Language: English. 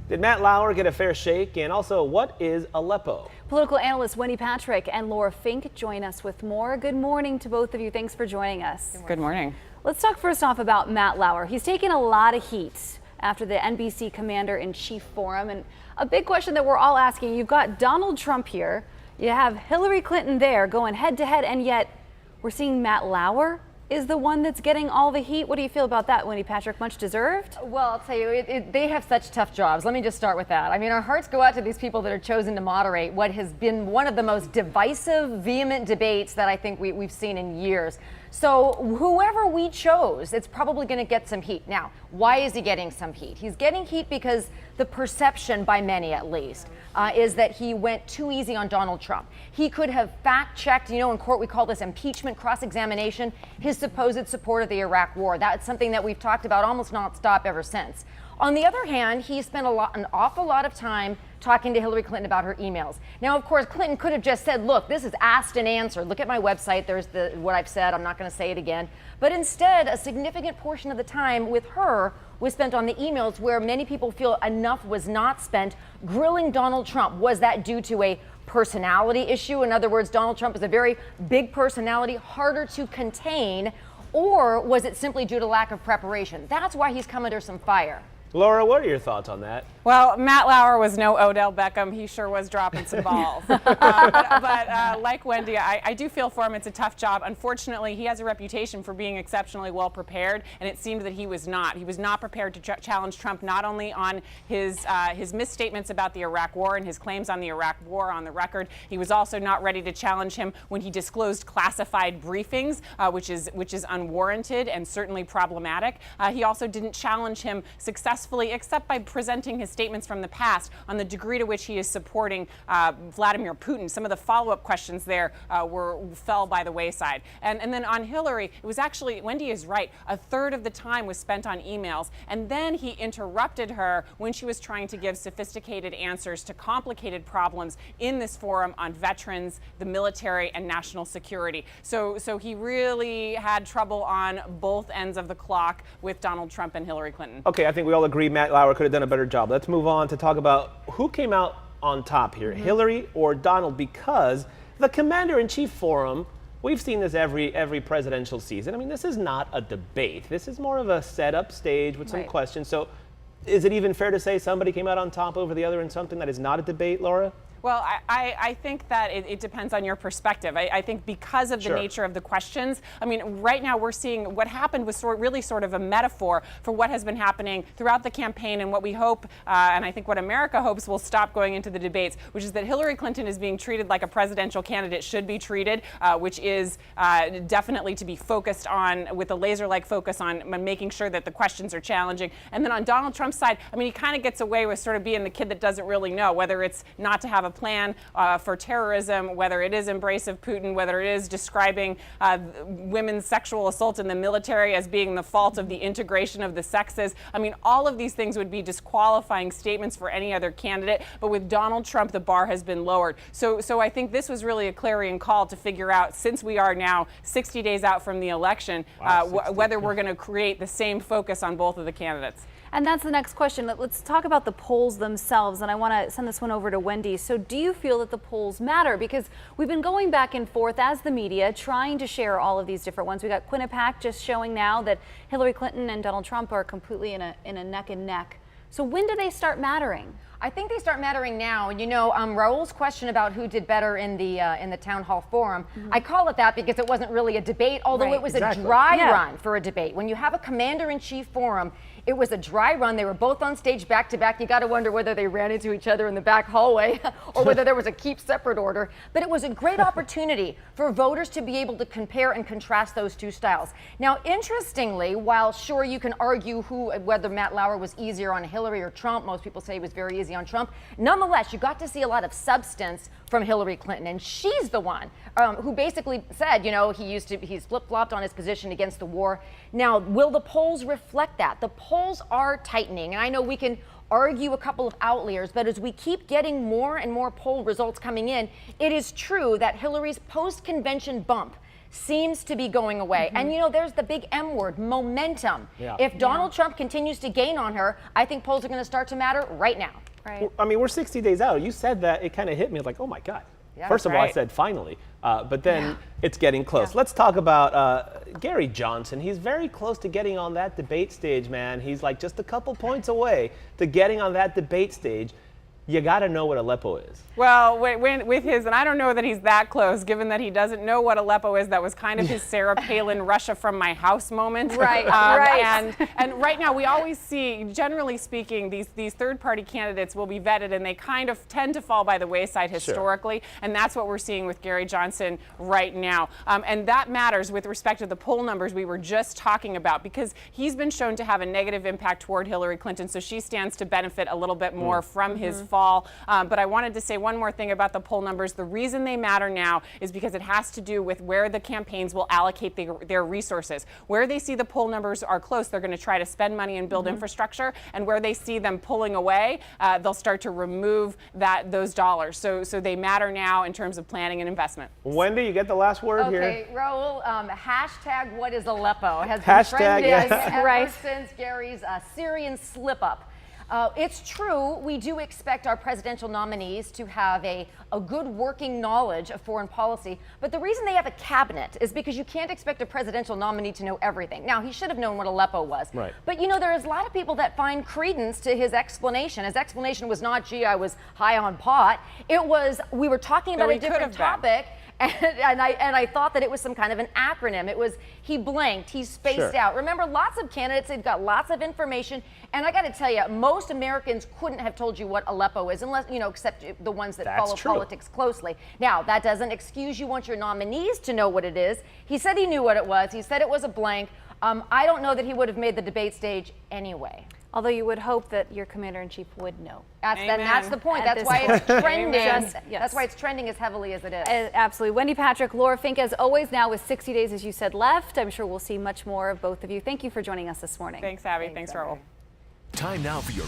Did Matt Lauer get a fair shake? And also, what is Aleppo? Political analyst Wendy Patrick and Laura Fink join us with more. Good morning to both of you. Thanks for joining us. Good morning. Let's talk first off about Matt Lauer. He's taken a lot of heat after the NBC Commander-in-Chief Forum. And a big question that we're all asking, you've got Donald Trump here, you have Hillary Clinton there going head to head, and yet we're seeing Matt Lauer is the one that's getting all the heat. What do you feel about that, Wendy Patrick? Much deserved? Well, I'll tell you, they have such tough jobs. Let me just start with that. I mean, our hearts go out to these people that are chosen to moderate what has been one of the most divisive, vehement debates that I think we've seen in years. So whoever we chose, it's probably going to get some heat. Now, why is he getting some heat? He's getting heat because the perception, by many at least, is that he went too easy on Donald Trump. He could have fact-checked, in court we call this impeachment cross-examination, his supposed support of the Iraq war. That's something that we've talked about almost nonstop ever since. On the other hand, he spent an awful lot of time talking to Hillary Clinton about her emails. Now, of course, Clinton could have just said, look, this is asked and answered. Look at my website. There's what I've said. I'm not going to say it again. But instead, a significant portion of the time with her was spent on the emails where many people feel enough was not spent grilling Donald Trump. Was that due to a personality issue? In other words, Donald Trump is a very big personality, harder to contain, or was it simply due to lack of preparation? That's why he's come under some fire. Laura, what are your thoughts on that? Well, Matt Lauer was no Odell Beckham. He sure was dropping some balls. but like Wendy, I do feel for him. It's a tough job. Unfortunately, he has a reputation for being exceptionally well prepared, and it seemed that he was not. He was not prepared to challenge Trump, not only on his misstatements about the Iraq war and his claims on the Iraq war on the record. He was also not ready to challenge him when he disclosed classified briefings, which is unwarranted and certainly problematic. He also didn't challenge him successfully, except by presenting his statements from the past on the degree to which he is supporting Vladimir Putin. Some of the follow-up questions there fell by the wayside. And then on Hillary, it was actually, Wendy is right, a third of the time was spent on emails, and then he interrupted her when she was trying to give sophisticated answers to complicated problems in this forum on veterans, the military, and national security. So he really had trouble on both ends of the clock with Donald Trump and Hillary Clinton. Okay, I think we all agree Matt Lauer could have done a better job. Let's move on to talk about who came out on top here, Hillary or Donald, because the Commander-in-Chief Forum, we've seen this every presidential season. I mean, this is not a debate. This is more of a set-up stage with some questions. So is it even fair to say somebody came out on top over the other in something that is not a debate, Laura? Well, I think that it depends on your perspective. I think because of the nature of the questions, I mean, right now we're seeing what happened was really sort of a metaphor for what has been happening throughout the campaign and what we hope, and I think what America hopes will stop going into the debates, which is that Hillary Clinton is being treated like a presidential candidate should be treated, which is definitely to be focused on with a laser-like focus on making sure that the questions are challenging. And then on Donald Trump's side, I mean, he kind of gets away with sort of being the kid that doesn't really know, whether it's not to have a plan for terrorism, whether it is embrace of Putin, whether it is describing women's sexual assault in the military as being the fault of the integration of the sexes. I mean, all of these things would be disqualifying statements for any other candidate, but with Donald Trump, the bar has been lowered. So I think this was really a clarion call to figure out, since we are now 60 days out from the election, whether we're going to create the same focus on both of the candidates. And that's the next question. Let's talk about the polls themselves, and I want to send this one over to Wendy. So do you feel that the polls matter? Because we've been going back and forth as the media trying to share all of these different ones. We got Quinnipiac just showing now that Hillary Clinton and Donald Trump are completely in a neck and neck. So when do they start mattering? I think they start mattering now. And Raul's question about who did better in the town hall forum, I call it that because it wasn't really a debate, although it was a dry run for a debate. When you have a commander-in-chief forum, it was a dry run. They were both on stage back to back. You got to wonder whether they ran into each other in the back hallway or whether there was a keep separate order. But it was a great opportunity for voters to be able to compare and contrast those two styles. Now, interestingly, while sure you can argue whether Matt Lauer was easier on Hillary or Trump, most people say he was very easy on Trump. Nonetheless, you got to see a lot of substance from Hillary Clinton, and she's the one who basically said, he's flip-flopped on his position against the war. Now, will the polls reflect that? The polls are tightening, and I know we can argue a couple of outliers, but as we keep getting more and more poll results coming in, it is true that Hillary's post-convention bump seems to be going away. And you know, there's the big M word, momentum. Yeah. If Donald Trump continues to gain on her, I think polls are going to start to matter right now. Right. I mean, we're 60 days out. You said that, it kind of hit me. I was like, oh my God. Yeah, First of all, I right. said finally, but then it's getting close. Let's talk about Gary Johnson. He's very close to getting on that debate stage, man. He's like just a couple points away to getting on that debate stage. You got to know what Aleppo is. Well, with his, and I don't know that he's that close, given that he doesn't know what Aleppo is. That was kind of his Sarah Palin Russia from my house moment. Right, right. And right now we always see, generally speaking, these third-party candidates will be vetted, and they kind of tend to fall by the wayside historically, and that's what we're seeing with Gary Johnson right now. And that matters with respect to the poll numbers we were just talking about, because he's been shown to have a negative impact toward Hillary Clinton, so she stands to benefit a little bit more from his fall. But I wanted to say one more thing about the poll numbers. The reason they matter now is because it has to do with where the campaigns will allocate their resources. Where they see the poll numbers are close, they're going to try to spend money and build infrastructure, and where they see them pulling away, they'll start to remove those dollars. So they matter now in terms of planning and investment. Wendy, you get the last word here. Okay, Raul, hashtag what is Aleppo has been Hashtag, trending yes. ever since Gary's Syrian slip-up. It's true, we do expect our presidential nominees to have a good working knowledge of foreign policy, but the reason they have a cabinet is because you can't expect a presidential nominee to know everything. Now, he should have known what Aleppo was. Right. But you know, there's a lot of people that find credence to his explanation. His explanation was not, gee, I was high on pot. It was, we were talking about Though a he could different have been. topic. And I thought that it was some kind of an acronym. It was, he blanked, he spaced out. Remember, lots of candidates, they've got lots of information. And I got to tell you, most Americans couldn't have told you what Aleppo is, unless, you know, except the ones that follow politics closely. Now, that doesn't excuse you want your nominees to know what it is. He said he knew what it was. He said it was a blank. I don't know that he would have made the debate stage anyway. Although you would hope that your commander-in-chief would know. That's the point. At That's this why point. it's trending. Yes. That's why it's trending as heavily as it is. Absolutely. Wendy Patrick, Laura Fink, as always, now with 60 days, as you said, left. I'm sure we'll see much more of both of you. Thank you for joining us this morning. Thanks, Abby. Thanks, Raul. Time now for your